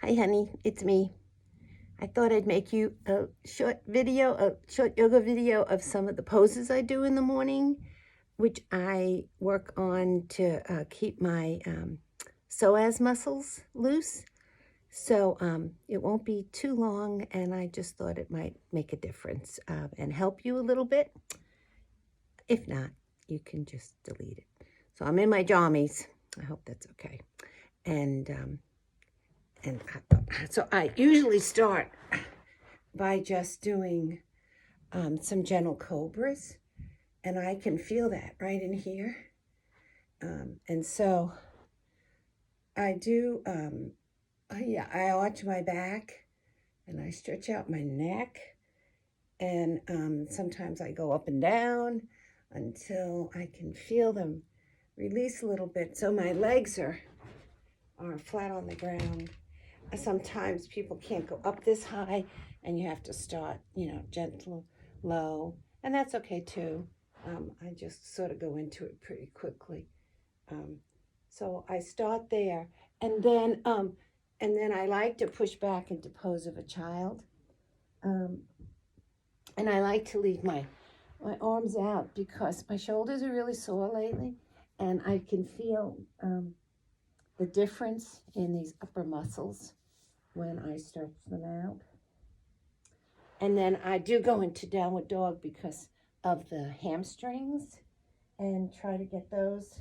Hi, honey. It's me. I thought I'd make you a short yoga video of some of the poses I do in the morning, which I work on to keep my psoas muscles loose. So it won't be too long, and I just thought it might make a difference and help you a little bit. If not, you can just delete it. So I'm in my jammies. I hope that's okay. And so I usually start by just doing some gentle cobras, and I can feel that right in here. And so I do, I arch my back and I stretch out my neck, and sometimes I go up and down until I can feel them release a little bit. So my legs are flat on the ground. Sometimes people can't go up this high, and you have to start, gentle, low, and that's okay too. I just sort of go into it pretty quickly. So I start there, and then I like to push back into pose of a child, and I like to leave my arms out because my shoulders are really sore lately, and I can feel the difference in these upper muscles when I stretch them out. And then I do go into downward dog because of the hamstrings, and try to get those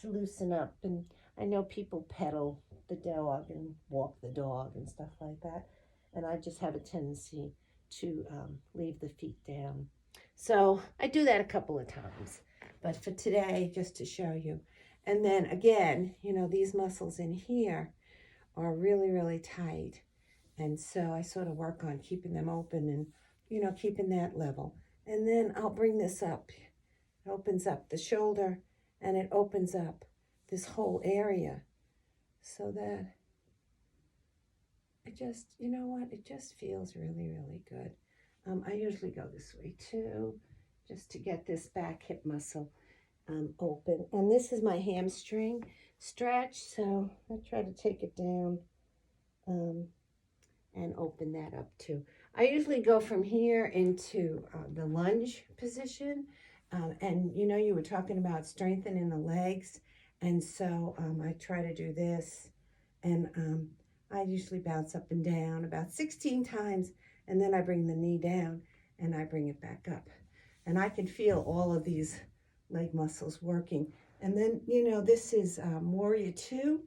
to loosen up. And I know people pedal the dog and walk the dog and stuff like that, and I just have a tendency to leave the feet down. So I do that a couple of times, but for today, just to show you. And then again, these muscles in here are really, really tight. And so I sort of work on keeping them open and, keeping that level. And then I'll bring this up. It opens up the shoulder, and it opens up this whole area so that it just, it just feels really, really good. I usually go this way too, just to get this back hip muscle open. And this is my hamstring stretch, so I try to take it down and open that up too. I usually go from here into the lunge position. And you were talking about strengthening the legs. And so I try to do this. And I usually bounce up and down about 16 times. And then I bring the knee down and I bring it back up. And I can feel all of these leg muscles working. And then, this is Warrior 2.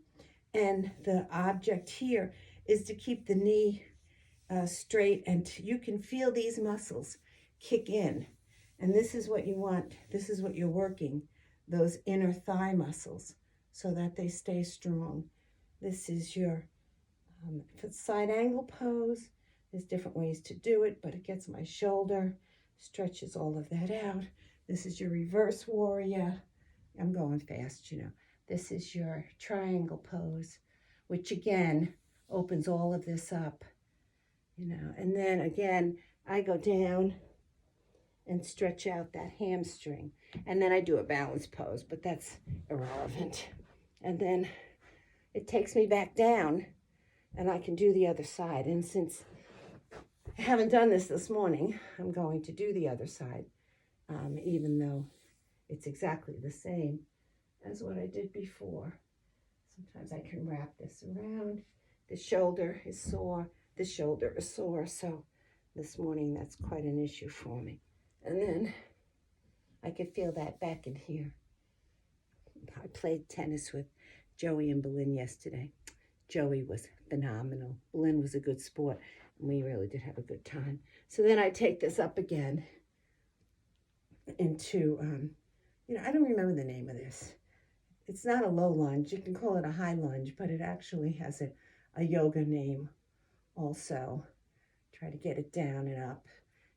And the object here is to keep the knee straight, and you can feel these muscles kick in. And this is what you want. This is what you're working, those inner thigh muscles, so that they stay strong. This is your side angle pose. There's different ways to do it, but it gets my shoulder, stretches all of that out. This is your reverse warrior. I'm going fast, This is your triangle pose, which again opens all of this up, And then again, I go down and stretch out that hamstring. And then I do a balance pose, but that's irrelevant. And then it takes me back down, and I can do the other side. And since I haven't done this morning, I'm going to do the other side, even though it's exactly the same as what I did before. Sometimes I can wrap this around. The shoulder is sore. The shoulder is sore, so this morning that's quite an issue for me. And then I could feel that back in here. I played tennis with Joey and Belinda yesterday. Joey was phenomenal. Belinda was a good sport, and we really did have a good time. So then I take this up again into, I don't remember the name of this. It's not a low lunge. You can call it a high lunge, but it actually has a yoga name also. Try to get it down and up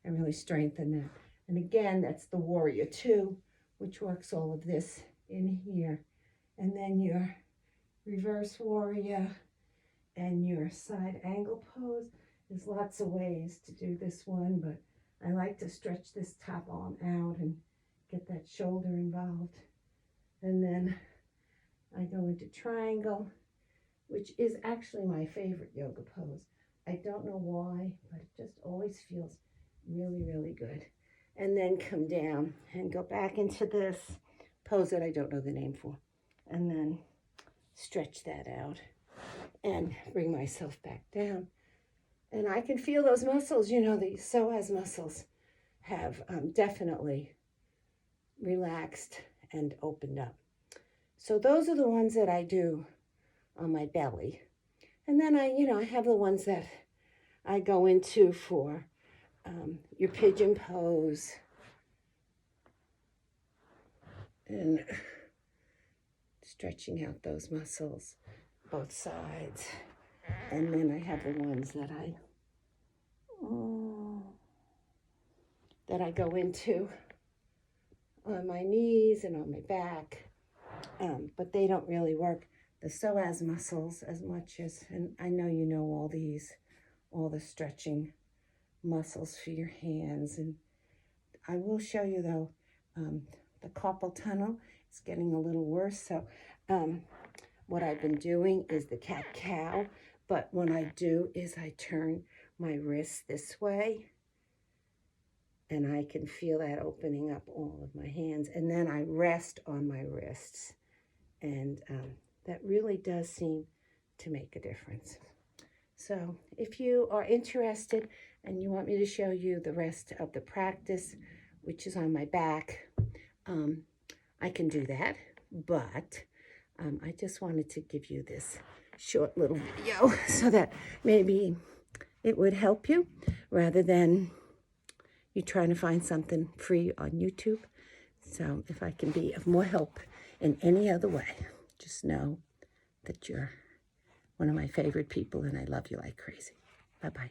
and really strengthen it. And again, that's the Warrior 2, which works all of this in here. And then your reverse warrior and your side angle pose. There's lots of ways to do this one, but I like to stretch this top arm out and get that shoulder involved. And then I go into triangle, which is actually my favorite yoga pose. I don't know why, but it just always feels really, really good. And then come down and go back into this pose that I don't know the name for. And then stretch that out and bring myself back down. And I can feel those muscles, you know, the psoas muscles have definitely relaxed and opened up. So those are the ones that I do on my belly. And then I have the ones that I go into for your pigeon pose and stretching out those muscles, both sides. And then I have the ones that I go into on my knees and on my back, but they don't really work the psoas muscles as much as, and I know you know all the stretching muscles for your hands. And I will show you though, the carpal tunnel is getting a little worse. So what I've been doing is the cat-cow, but what I do is I turn my wrist this way, and I can feel that opening up all of my hands. And then I rest on my wrists. And that really does seem to make a difference. So if you are interested and you want me to show you the rest of the practice, which is on my back, I can do that. But I just wanted to give you this short little video so that maybe it would help you rather than you trying to find something free on YouTube. So if I can be of more help in any other way, just know that you're one of my favorite people and I love you like crazy. Bye-bye.